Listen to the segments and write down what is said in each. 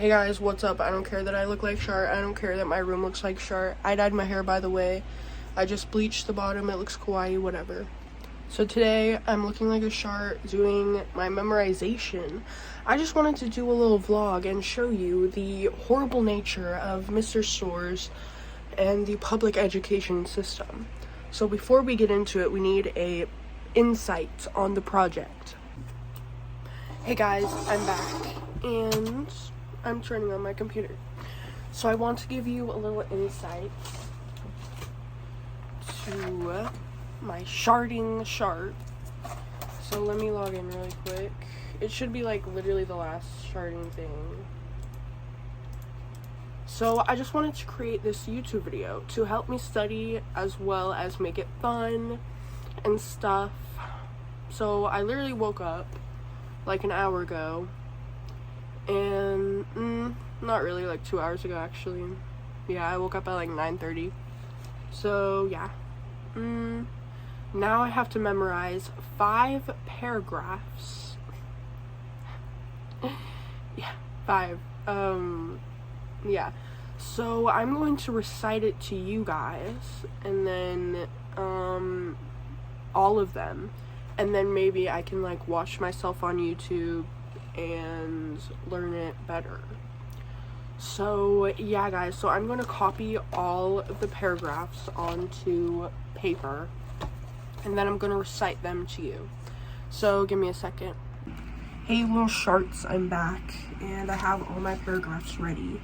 Hey guys, what's up? I don't care that I look like Shart. I don't care that my room looks like Shart. I dyed my hair, by the way. I just bleached the bottom. It looks kawaii, whatever. So today, I'm looking like a Shart doing my memorization. I just wanted to do a little vlog and show you the horrible nature of Mr. Stores and the public education system. So before we get into it, we need a insight on the project. Hey guys, I'm back, and I'm turning on my computer. So I want to give you a little insight to my sharding Shart. So let me log in really quick. It should be like literally the last sharding thing. So I just wanted to create this YouTube video to help me study as well as make it fun and stuff. So I literally woke up like an hour ago, and not really, like 2 hours ago actually. Yeah, I woke up at like 9:30. So yeah, now I have to memorize 5 paragraphs. Yeah, 5. Yeah, so I'm going to recite it to you guys, and then all of them, and then maybe I can like watch myself on YouTube and learn it better. So yeah guys, so I'm going to copy all of the paragraphs onto paper, and then I'm going to recite them to you. So give me a second. Hey little Sharts, I'm back, and I have all my paragraphs ready.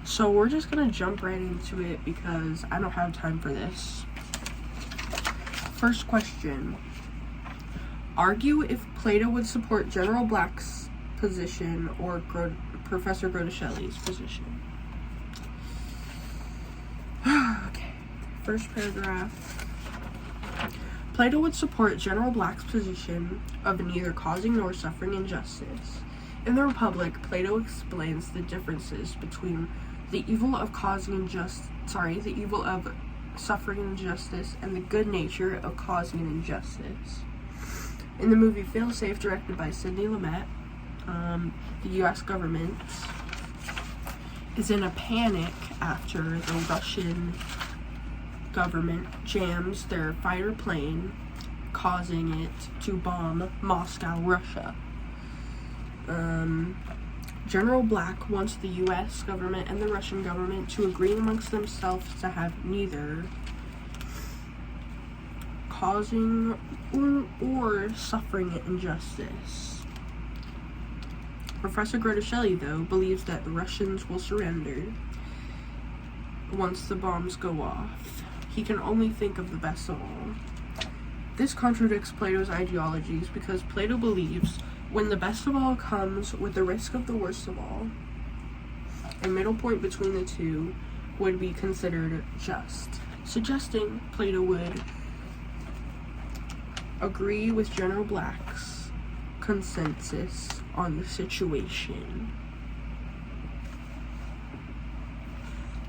So we're just going to jump right into it because I don't have time for this. First question. Argue if Plato would support General Black's position or Professor Grotechele's position. Okay, first paragraph. Plato would support General Black's position of neither causing nor suffering injustice. In the Republic, Plato explains the differences between the evil of the evil of suffering injustice and the good nature of causing an injustice. In the movie Failsafe, directed by Sidney Lumet, the U.S. government is in a panic after the Russian government jams their fighter plane, causing it to bomb Moscow, Russia. General Black wants the U.S. government and the Russian government to agree amongst themselves to have neither causing or suffering injustice. Professor Grotechele, though, believes that the Russians will surrender once the bombs go off. He can only think of the best of all. This contradicts Plato's ideologies because Plato believes when the best of all comes with the risk of the worst of all, a middle point between the two would be considered just, suggesting Plato would agree with General Black's consensus on the situation.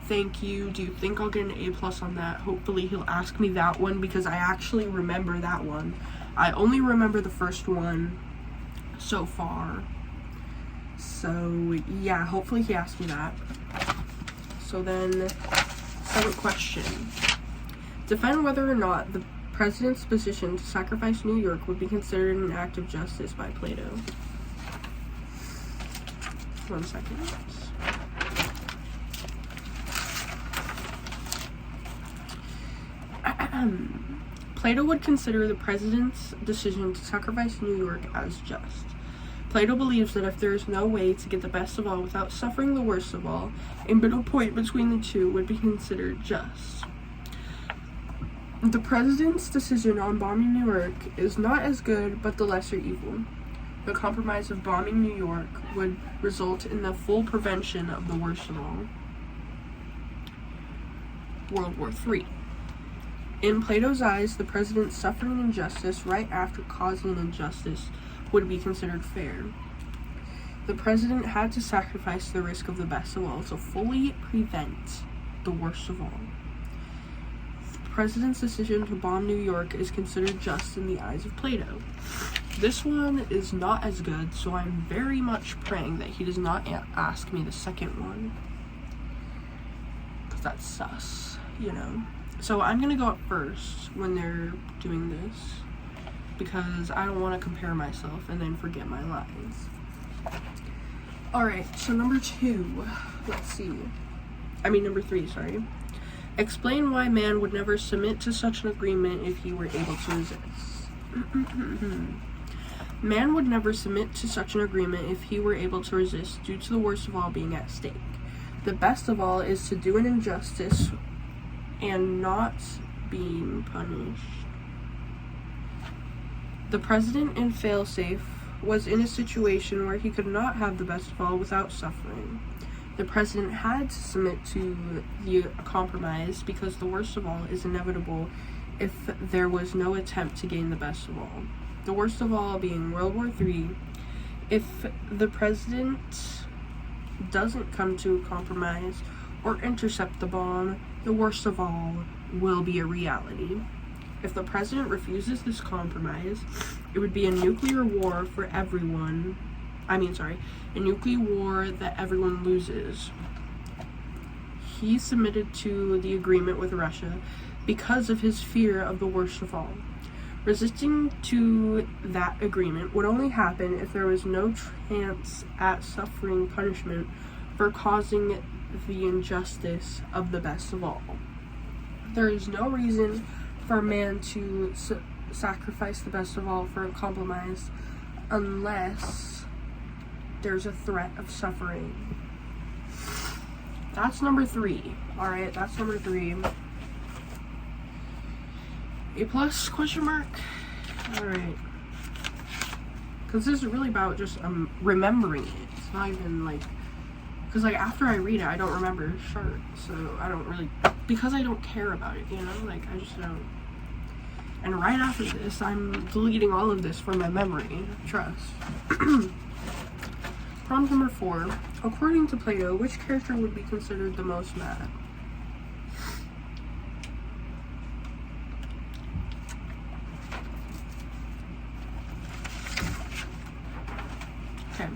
Thank you. Do you think I'll get an A+ on that? Hopefully he'll ask me that one because I actually remember that one. I only remember the first one so far. So yeah, hopefully he asks me that. So then, second question. Defend whether or not the president's position to sacrifice New York would be considered an act of justice by Plato. 1 second. Plato would consider the president's decision to sacrifice New York as just. Plato believes that if there is no way to get the best of all without suffering the worst of all, a middle point between the two would be considered just. The president's decision on bombing New York is not as good, but the lesser evil. The compromise of bombing New York would result in the full prevention of the worst of all, World War III. In Plato's eyes, the president's suffering injustice right after causing an injustice would be considered fair. The president had to sacrifice the risk of the best of all to fully prevent the worst of all. The president's decision to bomb New York is considered just in the eyes of Plato. This one is not as good, so I'm very much praying that he does not ask me the second one. Because that's sus, you know. So I'm going to go up first when they're doing this. Because I don't want to compare myself and then forget my lines. Alright, so number 2. Let's see. Number 3, sorry. Explain why man would never submit to such an agreement if he were able to resist. Man would never submit to such an agreement if he were able to resist, due to the worst of all being at stake. The best of all is to do an injustice and not being punished. The president in failsafe was in a situation where he could not have the best of all without suffering. The president had to submit to the compromise because the worst of all is inevitable if there was no attempt to gain the best of all. The worst of all being World War III. If the president doesn't come to a compromise or intercept the bomb, the worst of all will be a reality. If the president refuses this compromise, it would be a nuclear war for everyone. A nuclear war that everyone loses. He submitted to the agreement with Russia because of his fear of the worst of all. Resisting to that agreement would only happen if there was no chance at suffering punishment for causing the injustice of the best of all. There is no reason for man to sacrifice the best of all for a compromise unless there's a threat of suffering. That's number 3. Alright, that's number 3. A plus, question mark? Alright. Because this is really about just remembering it. It's not even like... Because after I read it, I don't remember short. So I don't really... Because I don't care about it, you know? I just don't. And right after this, I'm deleting all of this from my memory. Trust. Prompt number 4. According to Plato, which character would be considered the most mad? Okay.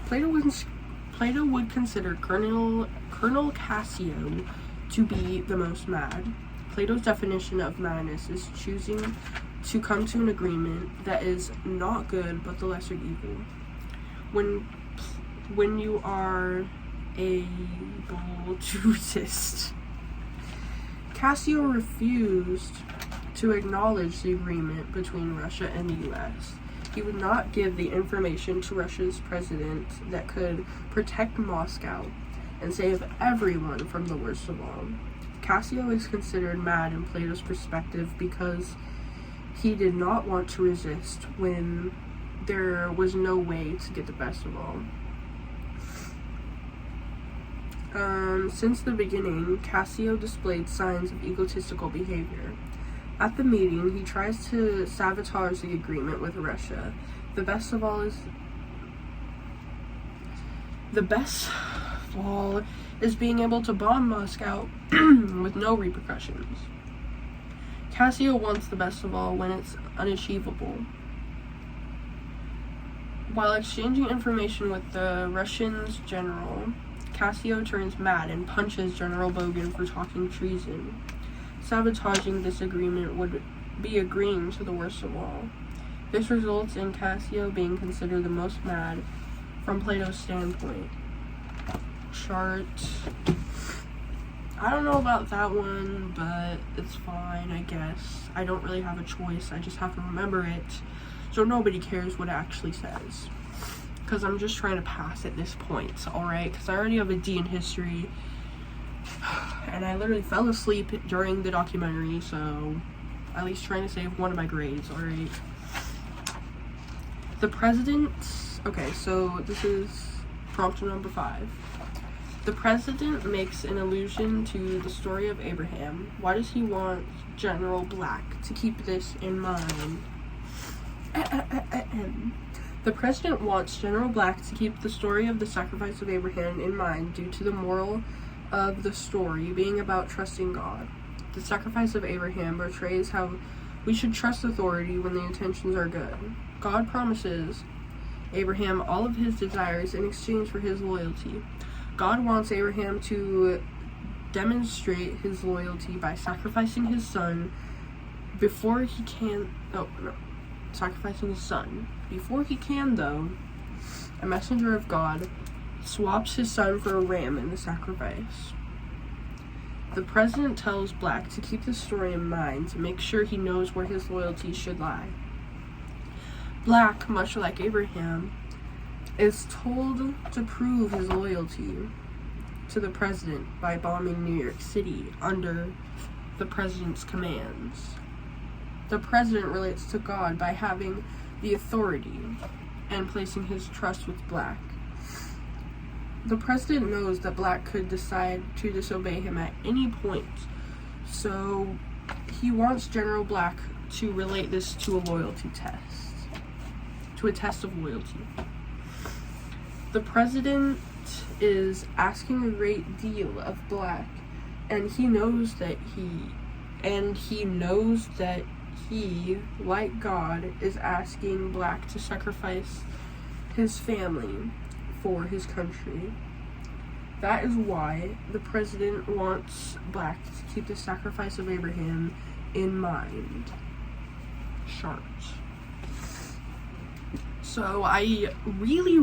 Plato would consider Colonel Cassio to be the most mad. Plato's definition of madness is choosing to come to an agreement that is not good but the lesser evil. When you are able to resist. Cassio refused to acknowledge the agreement between Russia and the US. He would not give the information to Russia's president that could protect Moscow and save everyone from the worst of all. Cassio is considered mad in Plato's perspective because he did not want to resist when there was no way to get the best of all. Since the beginning, Cassio displayed signs of egotistical behavior. At the meeting, he tries to sabotage the agreement with Russia. The best of all is being able to bomb Moscow with no repercussions. Cassio wants the best of all when it's unachievable. While exchanging information with the Russian's general, Cassio turns mad and punches General Bogan for talking treason. Sabotaging this agreement would be agreeing to the worst of all. This results in Cassio being considered the most mad from Plato's standpoint. Chart. I don't know about that one, but it's fine, I guess. I don't really have a choice. I just have to remember it, so nobody cares what it actually says. Because I'm just trying to pass at this point, alright? Because I already have a D in history, and I literally fell asleep during the documentary, so at least trying to save one of my grades, alright? The president... Okay, so this is prompt number 5. The president makes an allusion to the story of Abraham. Why does he want General Black to keep this in mind? The president wants General Black to keep the story of the sacrifice of Abraham in mind due to the moral of the story being about trusting God. The sacrifice of Abraham portrays how we should trust authority when the intentions are good. God promises Abraham all of his desires in exchange for his loyalty. God wants Abraham to demonstrate his loyalty by sacrificing his son before he can. Sacrificing his son. Before he can, though, a messenger of God swaps his son for a ram in the sacrifice. The president tells Black to keep this story in mind to make sure he knows where his loyalty should lie. Black, much like Abraham, is told to prove his loyalty to the president by bombing New York City under the president's commands. The president relates to God by having the authority and placing his trust with Black. The president knows that Black could decide to disobey him at any point, so he wants General Black to relate this to a loyalty test, to a test of loyalty. The president is asking a great deal of Black, and he knows that he, like God, is asking Black to sacrifice his family for his country. That is why the president wants Black to keep the sacrifice of Abraham in mind. Sharp. So I really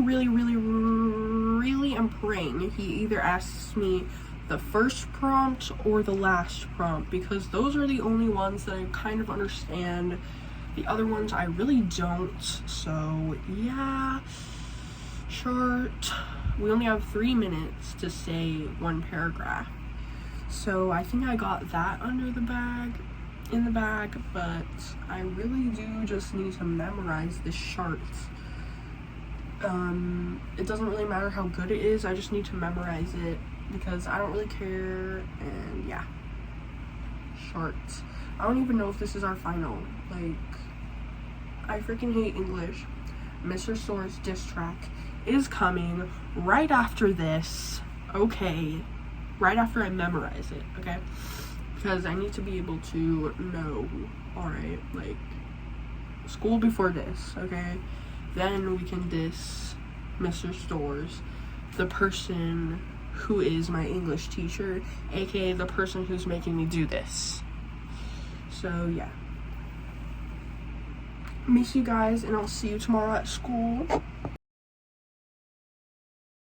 am praying he either asks me the first prompt or the last prompt, because those are the only ones that I kind of understand. The other ones I really don't. So yeah, short. We only have 3 minutes to say one paragraph, so I think I got that in the bag, but I really do just need to memorize this chart. It doesn't really matter how good it is, I just need to memorize it because I don't really care. And yeah, chart. I don't even know if this is our final. Like, I freaking hate English. Mr. Soar's diss track is coming right after this, okay? Right after I memorize it, okay? Because I need to be able to know, alright, like, school before this, okay? Then we can diss Mr. Stores, the person who is my English teacher, aka the person who's making me do this. So, yeah. Miss you guys, and I'll see you tomorrow at school.